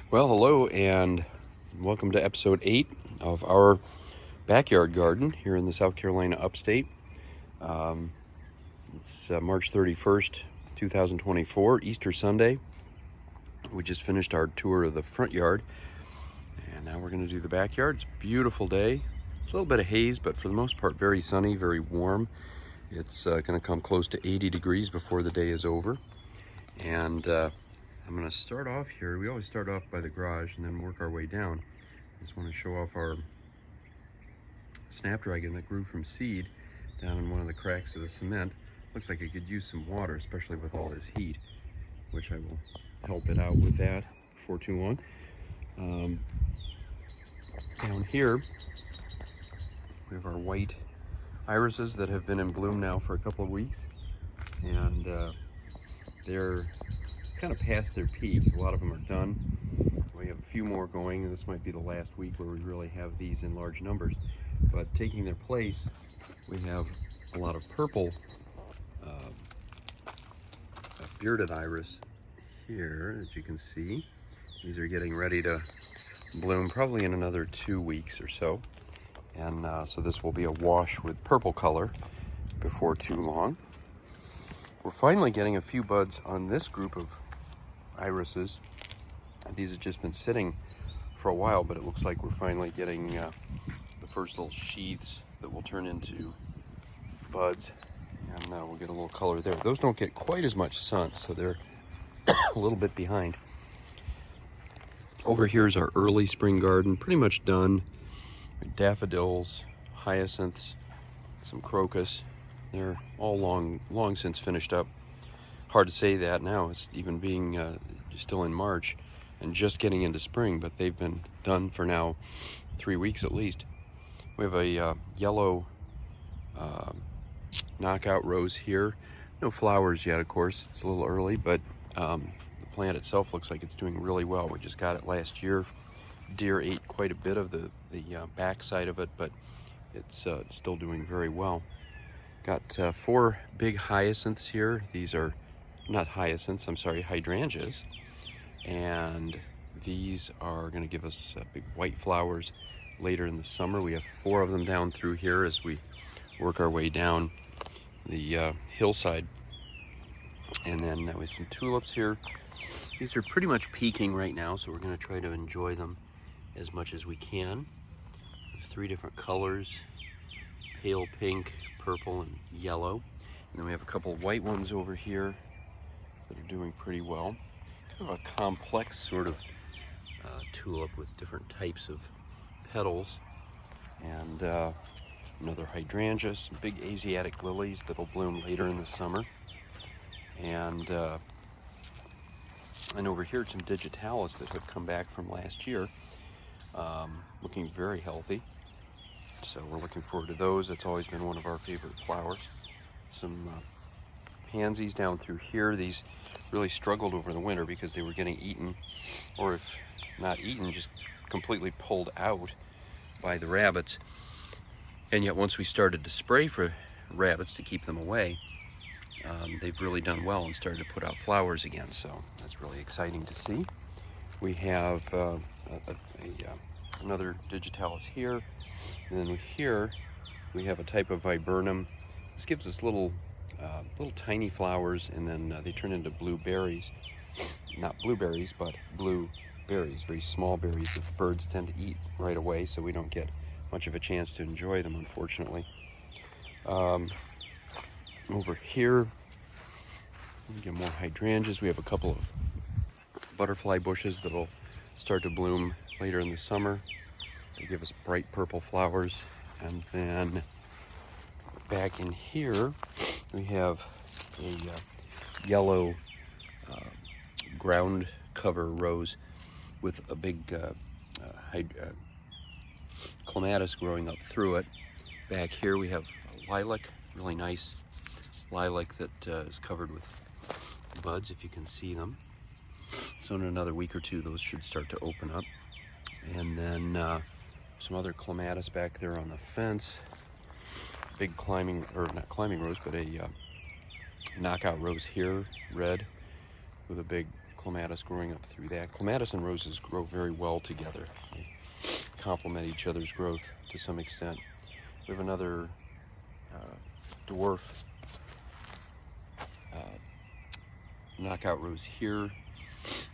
Well, hello and welcome to episode 8 of our backyard garden here in the South Carolina upstate. It's March 31st, 2024, Easter Sunday. We just finished our tour of the front yard and now we're going to do the backyard. It's a beautiful day. A little bit of haze, but for the most part very sunny, very warm. It's going to come close to 80 degrees before the day is over. And I'm going to start off here. We always start off by the garage and then work our way down. I just want to show off our snapdragon that grew from seed down in one of the cracks of the cement. Looks like it could use some water, especially with all this heat, which I will help it out with that before too long. Down here, we have our white irises that have been in bloom now for a couple of weeks, and they're kind of past their peak. A lot of them are done. We have a few more going, and this might be the last week where we really have these in large numbers. But taking their place, we have a lot of purple bearded iris here, as you can see. These are getting ready to bloom probably in another 2 weeks or so. And so this will be a wash with purple color before too long. We're finally getting a few buds on this group of irises. These have just been sitting for a while, but it looks like we're finally getting the first little sheaths that will turn into buds, and we'll get a little color there. Those don't get quite as much sun, so they're a little bit behind. Over here is our early spring garden, pretty much done. Daffodils, hyacinths, some crocus. They're all long since finished up. Hard to say that now, it's even being still in March and just getting into spring, but they've been done for now 3 weeks at least. We have a yellow knockout rose here. No flowers yet, of course. It's a little early, but the plant itself looks like it's doing really well. We just got it last year. Deer ate quite a bit of the back side of it, but it's still doing very well. Got 4 big hyacinths here. These are not hyacinths, I'm sorry, hydrangeas. And these are going to give us big white flowers later in the summer. We have 4 of them down through here as we work our way down the hillside. And then we have some tulips here. These are pretty much peaking right now, so we're going to try to enjoy them as much as we can. We have 3 different colors: pale pink, purple, and yellow. And then we have a couple of white ones over here that are doing pretty well. Kind of a complex sort of tulip with different types of petals. And another hydrangea, some big Asiatic lilies that'll bloom later in the summer. And over here, some digitalis that have come back from last year, looking very healthy. So we're looking forward to those. That's always been one of our favorite flowers. Some pansies down through here. These really struggled over the winter because they were getting eaten, or if not eaten, just completely pulled out by the rabbits. And yet once we started to spray for rabbits to keep them away, they've really done well and started to put out flowers again. So that's really exciting to see. We have another digitalis here. And then here we have a type of viburnum. This gives us little tiny flowers, and then they turn into blue berries. Not blueberries, but blue berries, very small berries that the birds tend to eat right away, so we don't get much of a chance to enjoy them, unfortunately. Over here, we get more hydrangeas. We have a couple of butterfly bushes that'll start to bloom later in the summer. They give us bright purple flowers. And then back in here, we have a yellow ground cover rose with a big clematis growing up through it. Back here we have a lilac, really nice lilac that is covered with buds, if you can see them. So in another week or two, those should start to open up. And then some other clematis back there on the fence. Big climbing, or not climbing rose, but a knockout rose here, red, with a big clematis growing up through that. Clematis and roses grow very well together. They complement each other's growth to some extent. We have another dwarf knockout rose here.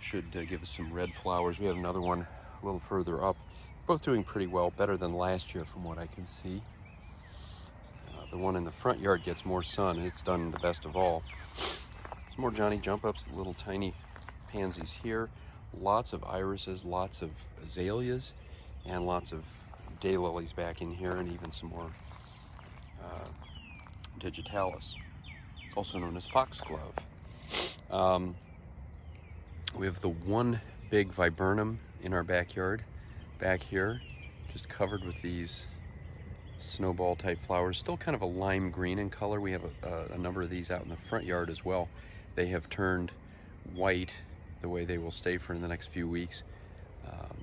Should give us some red flowers. We have another one a little further up. Both doing pretty well, better than last year from what I can see. The one in the front yard gets more sun, and it's done the best of all. Some more Johnny jump ups, little tiny pansies here. Lots of irises, lots of azaleas, and lots of daylilies back in here, and even some more digitalis, also known as foxglove. We have the one big viburnum in our backyard back here, just covered with these snowball type flowers, still kind of a lime green in color. We have a number of these out in the front yard as well. They have turned white the way they will stay for the next few weeks.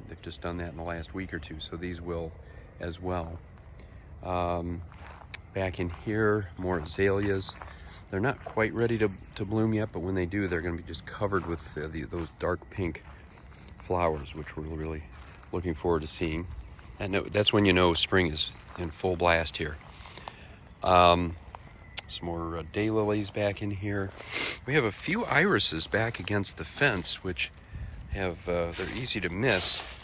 They've just done that in the last week or two, so these will as well. Back in here, more azaleas. They're not quite ready to bloom yet, but when they do, they're going to be just covered with those dark pink flowers, which we're really looking forward to seeing. And that's when you know spring is in full blast here. Some more daylilies back in here. We have a few irises back against the fence, which have they're easy to miss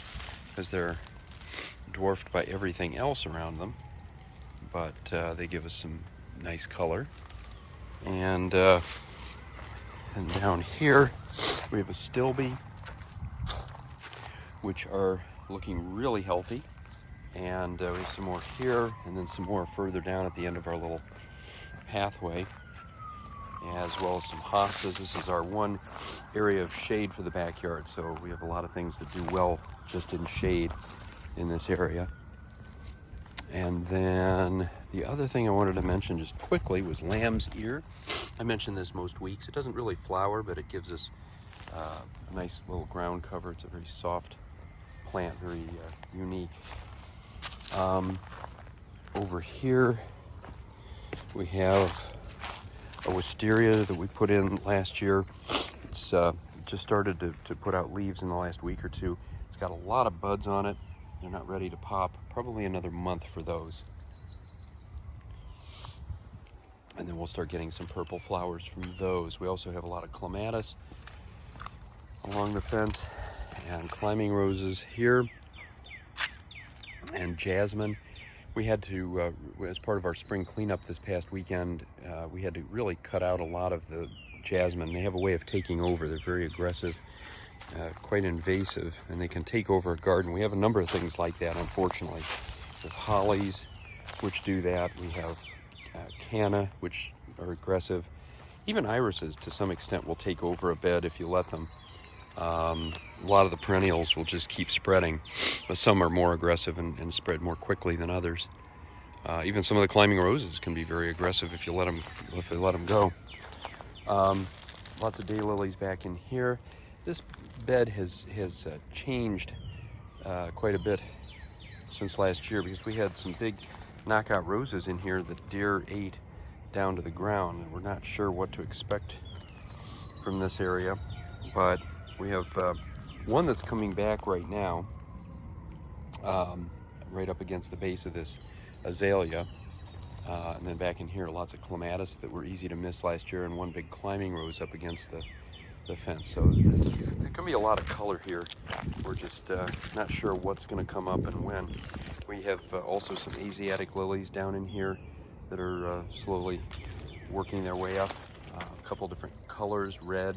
because they're dwarfed by everything else around them, but they give us some nice color. And down here we have a stilby, which are looking really healthy. And we have some more here, and then some more further down at the end of our little pathway, as well as some hostas. This is our one area of shade for the backyard, so we have a lot of things that do well just in shade in this area. And then the other thing I wanted to mention just quickly was lamb's ear. I mention this most weeks. It doesn't really flower, but it gives us a nice little ground cover. It's a very soft plant, very unique. Over here we have a wisteria that we put in last year. It's just started to put out leaves in the last week or two. It's got a lot of buds on it. They're not ready to pop. Probably another month for those. And then we'll start getting some purple flowers from those. We also have a lot of clematis along the fence and climbing roses here, and jasmine. We had to, as part of our spring cleanup this past weekend, we had to really cut out a lot of the jasmine. They have a way of taking over. They're very aggressive, quite invasive, and they can take over a garden. We have a number of things like that, unfortunately, with hollies, which do that. We have canna, which are aggressive. Even irises, to some extent, will take over a bed if you let them. A lot of the perennials will just keep spreading, but some are more aggressive and spread more quickly than others. Even some of the climbing roses can be very aggressive if you let them go. Lots of daylilies back in here. This bed has changed quite a bit since last year, because we had some big knockout roses in here that deer ate down to the ground, and we're not sure what to expect from this area, but we have one that's coming back right now, right up against the base of this azalea. And then back in here, lots of clematis that were easy to miss last year, and one big climbing rose up against the fence. So there's going to be a lot of color here. We're just not sure what's going to come up and when. We have also some Asiatic lilies down in here that are slowly working their way up. A couple different colors, red,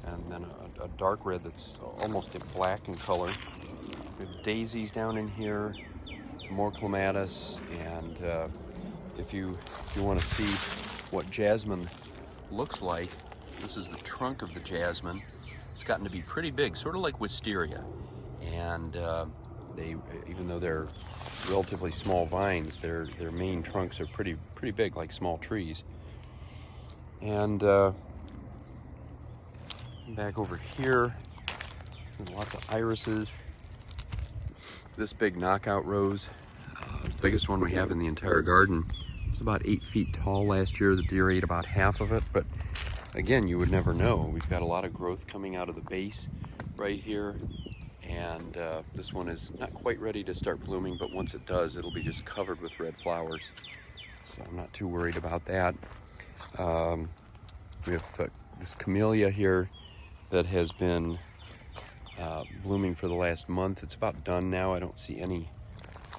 and then a dark red that's almost black in color. We have daisies down in here, more clematis, and if you want to see what jasmine looks like, this is the trunk of the jasmine. It's gotten to be pretty big, sort of like wisteria, and they, even though they're relatively small vines, their main trunks are pretty big, like small trees. And back over here, there's lots of irises. This big knockout rose, the biggest one we have in the entire garden. It's about 8 feet tall last year. The deer ate about half of it, but again, you would never know. We've got a lot of growth coming out of the base right here, and this one is not quite ready to start blooming, but once it does, it'll be just covered with red flowers. So I'm not too worried about that. We have this camellia here that has been blooming for the last month. It's about done now. I don't see any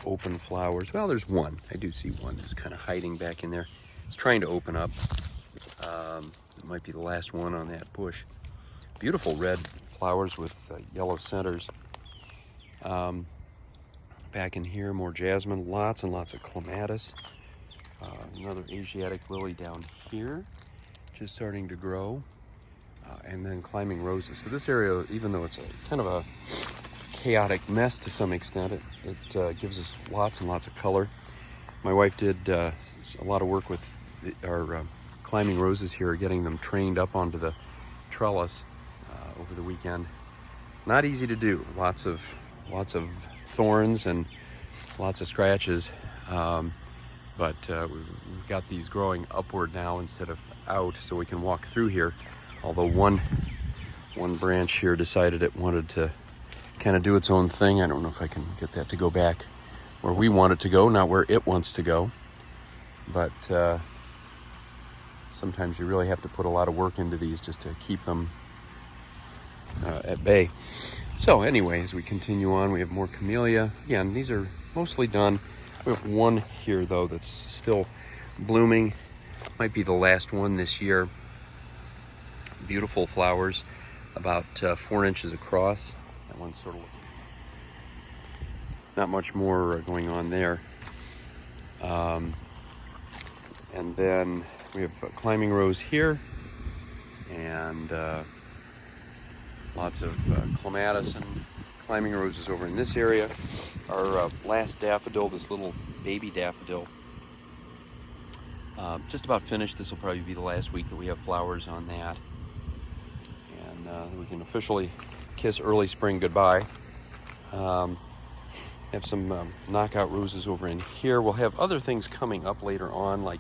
open flowers. Well, there's one. I do see one that's kind of hiding back in there. It's trying to open up. It might be the last one on that bush. Beautiful red flowers with yellow centers. Back in here, more jasmine, lots and lots of clematis. Another Asiatic lily down here, just starting to grow. And then climbing roses. So this area, even though it's a kind of a chaotic mess to some extent, it gives us lots and lots of color. My wife did a lot of work with our climbing roses here, getting them trained up onto the trellis over the weekend. Not easy to do. Lots of thorns and lots of scratches. But we've got these growing upward now instead of out, so we can walk through here. Although one branch here decided it wanted to kind of do its own thing. I don't know if I can get that to go back where we want it to go, not where it wants to go. But sometimes you really have to put a lot of work into these just to keep them at bay. So anyway, as we continue on, we have more camellia. Again, these are mostly done. We have one here, though, that's still blooming. Might be the last one this year. Beautiful flowers, about 4 inches across. That one's sort of looking, not much more going on there. And then we have a climbing rose here, and lots of clematis and climbing roses over in this area. Our last daffodil, this little baby daffodil, just about finished. This will probably be the last week that we have flowers on that. We can officially kiss early spring goodbye. Have some knockout roses over in here. We'll have other things coming up later on, like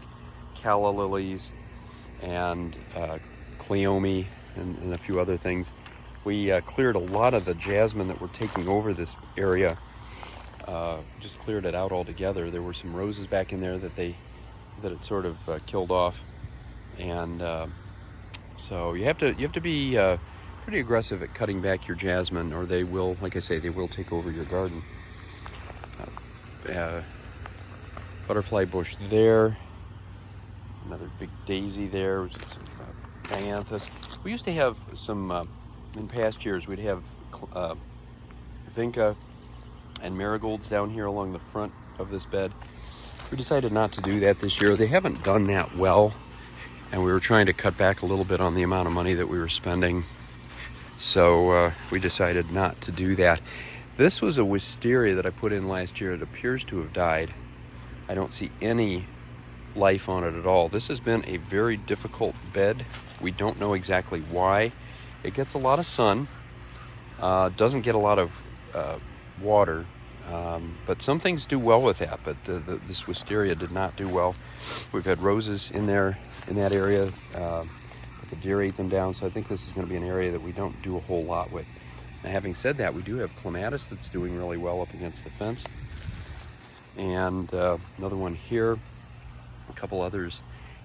calla lilies and cleome and a few other things. We cleared a lot of the jasmine that were taking over this area. Just cleared it out altogether. There were some roses back in there that it sort of killed off, and so you have to be pretty aggressive at cutting back your jasmine, or they will, like I say, they will take over your garden. Butterfly bush there, another big daisy there, which is some dianthus. We used to have some, in past years, we'd have vinca and marigolds down here along the front of this bed. We decided not to do that this year. They haven't done that well, and we were trying to cut back a little bit on the amount of money that we were spending. So we decided not to do that. This was a wisteria that I put in last year. It appears to have died. I don't see any life on it at all. This has been a very difficult bed. We don't know exactly why. It gets a lot of sun, doesn't get a lot of water, but some things do well with that, but this wisteria did not do well. We've had roses in there, in that area, but the deer ate them down, so I think this is going to be an area that we don't do a whole lot with. Now, having said that, we do have clematis that's doing really well up against the fence, and another one here, a couple others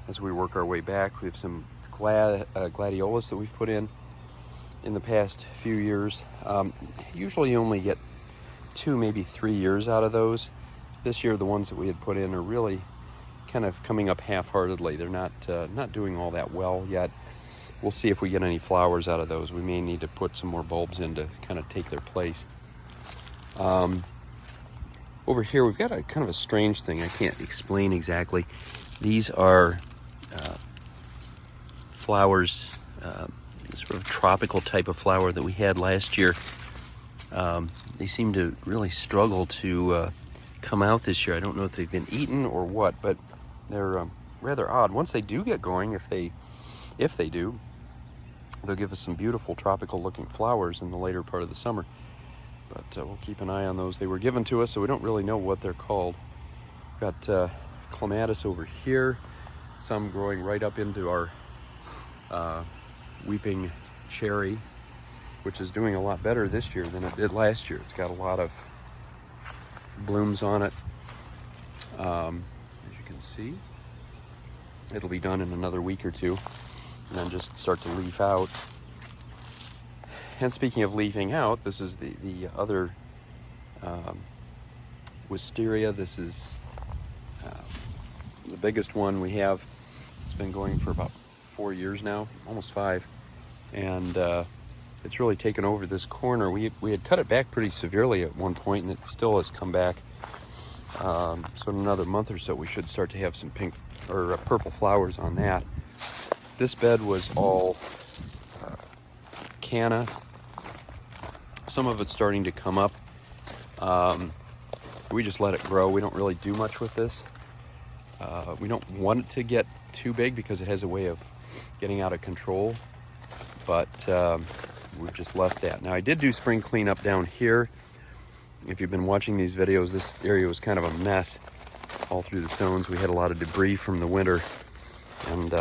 as we work our way back. We have some gladiolus that we've put in the past few years. Usually you only get 2, maybe 3 years out of those. This year, the ones that we had put in are really kind of coming up half-heartedly. They're not doing all that well yet. We'll see if we get any flowers out of those. We may need to put some more bulbs in to kind of take their place. Over here, we've got a kind of a strange thing. I can't explain exactly. These are flowers, sort of tropical type of flower that we had last year. They seem to really struggle to come out this year. I don't know if they've been eaten or what, but they're rather odd. Once they do get going, if they do, they'll give us some beautiful tropical looking flowers in the later part of the summer. But we'll keep an eye on those. They were given to us, so we don't really know what they're called. We've got clematis over here, some growing right up into our weeping cherry, which is doing a lot better this year than it did last year. It's got a lot of blooms on it. As you can see, it'll be done in another week or two, and then just start to leaf out. And speaking of leafing out, this is the other wisteria. This is the biggest one we have. It's been going for about 4 years now, almost 5, and it's really taken over this corner. We had cut it back pretty severely at one point, and it still has come back. So in another month or so, we should start to have some pink or purple flowers on that. This bed was all canna. Some of it's starting to come up. We just let it grow. We don't really do much with this. We don't want it to get too big because it has a way of getting out of control, but we've just left that. Now, I did do spring cleanup down here. If you've been watching these videos, this area was kind of a mess all through the stones. We had a lot of debris from the winter, and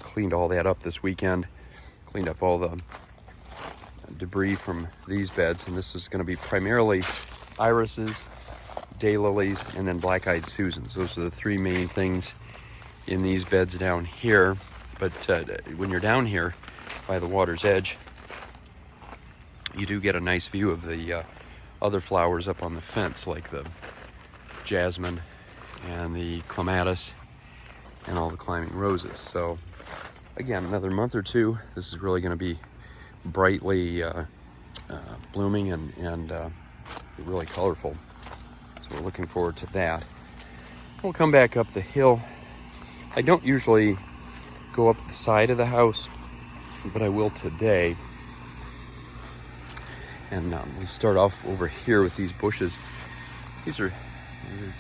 cleaned all that up this weekend. Cleaned up all the debris from these beds, and this is going to be primarily irises, daylilies, and then black-eyed Susans. Those are the 3 main things in these beds down here. But when you're down here by the water's edge, you do get a nice view of the other flowers up on the fence, like the jasmine and the clematis and all the climbing roses. So again, another month or two, this is really going to be brightly blooming and really colorful. So we're looking forward to that. We'll come back up the hill. I don't usually go up the side of the house, but I will today. And we'll start off over here with these bushes. These are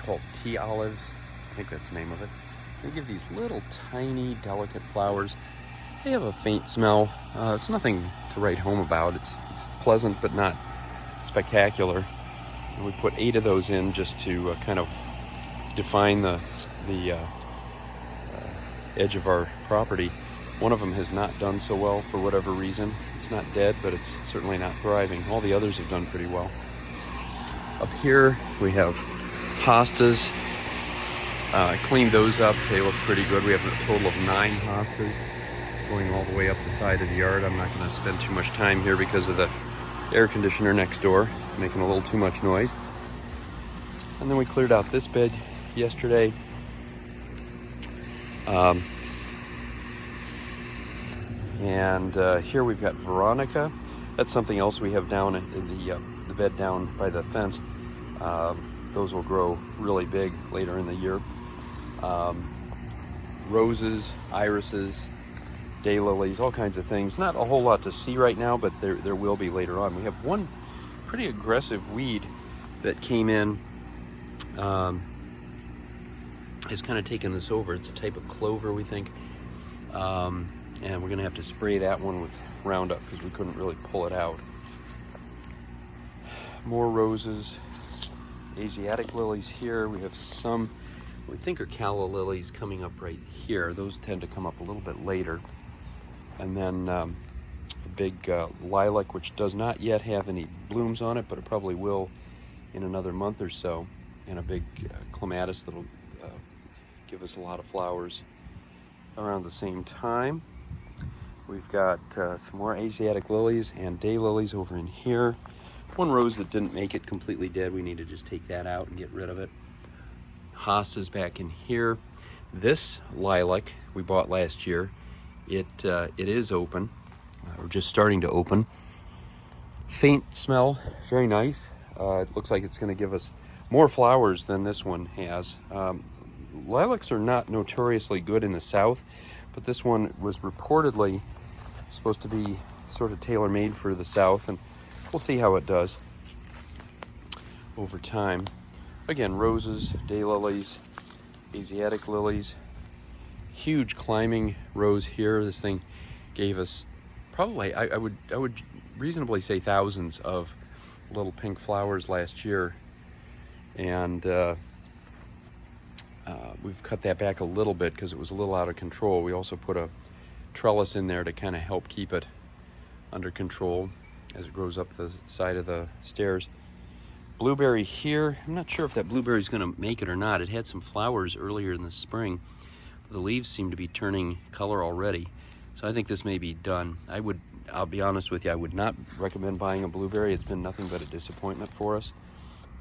called tea olives. I think that's the name of it. They give these little tiny delicate flowers. They have a faint smell. It's nothing to write home about. It's pleasant but not spectacular. And we put 8 of those in just to kind of define the edge of our property. One of them has not done so well for whatever reason. It's not dead, but it's certainly not thriving. All the others have done pretty well. Up here we have hostas. I cleaned those up. They look pretty good. We have a total of 9 hostas going all the way up the side of the yard. I'm not going to spend too much time here because of the air conditioner next door, making a little too much noise. And then we cleared out this bed yesterday. Here we've got Veronica. That's something else we have down in the bed down by the fence. Those will grow really big later in the year. Roses, irises, daylilies, all kinds of things. Not a whole lot to see right now, but there will be later on. We have one pretty aggressive weed that came in. Has kind of taken this over. It's a type of clover, we think. And we're going to have to spray that one with Roundup because we couldn't really pull it out. More roses, Asiatic lilies here. We have some we think are calla lilies coming up right here. Those tend to come up a little bit later. And then a big lilac, which does not yet have any blooms on it, but it probably will in another month or so. And a big clematis that'll give us a lot of flowers around the same time. We've got some more Asiatic lilies and daylilies over in here. One rose that didn't make it completely dead. We need to just take that out and get rid of it. Hostas back in here. This lilac we bought last year. It is open. We're just starting to open. Faint smell, very nice. It looks like it's going to give us more flowers than this one has. Lilacs are not notoriously good in the south, but this one was reportedly supposed to be sort of tailor-made for the south, and we'll see how it does over time. Again, roses, daylilies, Asiatic lilies. Huge climbing rose here. This thing gave us probably, I would reasonably say, thousands of little pink flowers last year, and we've cut that back a little bit because it was a little out of control. We also put a trellis in there to kind of help keep it under control as it grows up the side of the stairs. Blueberry here, I'm not sure if that blueberry is going to make it or not. It had some flowers earlier in the spring. The leaves seem to be turning color already, so I think this may be done. I'll be honest with you, I would not recommend buying a blueberry. It's been nothing but a disappointment for us.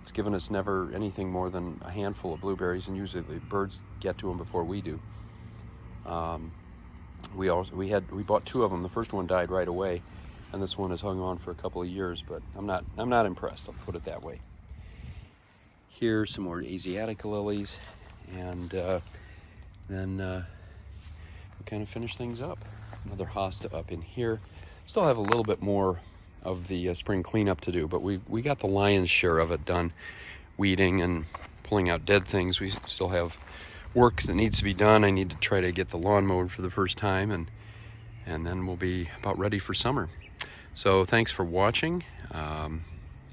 It's given us never anything more than a handful of blueberries, and usually the birds get to them before we do. We bought 2 of them. The first one died right away, and this one has hung on for a couple of years, but I'm not impressed, I'll put it that way. Here's some more Asiatic lilies, and then we'll kind of finish things up. Another hosta up in here. Still have a little bit more of the spring cleanup to do, but we got the lion's share of it done, weeding and pulling out dead things. We still have work that needs to be done. I need to try to get the lawn mowed for the first time, and then we'll be about ready for summer. So thanks for watching.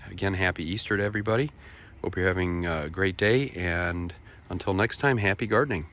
Again, happy Easter to everybody. Hope you're having a great day, and until next time, happy gardening.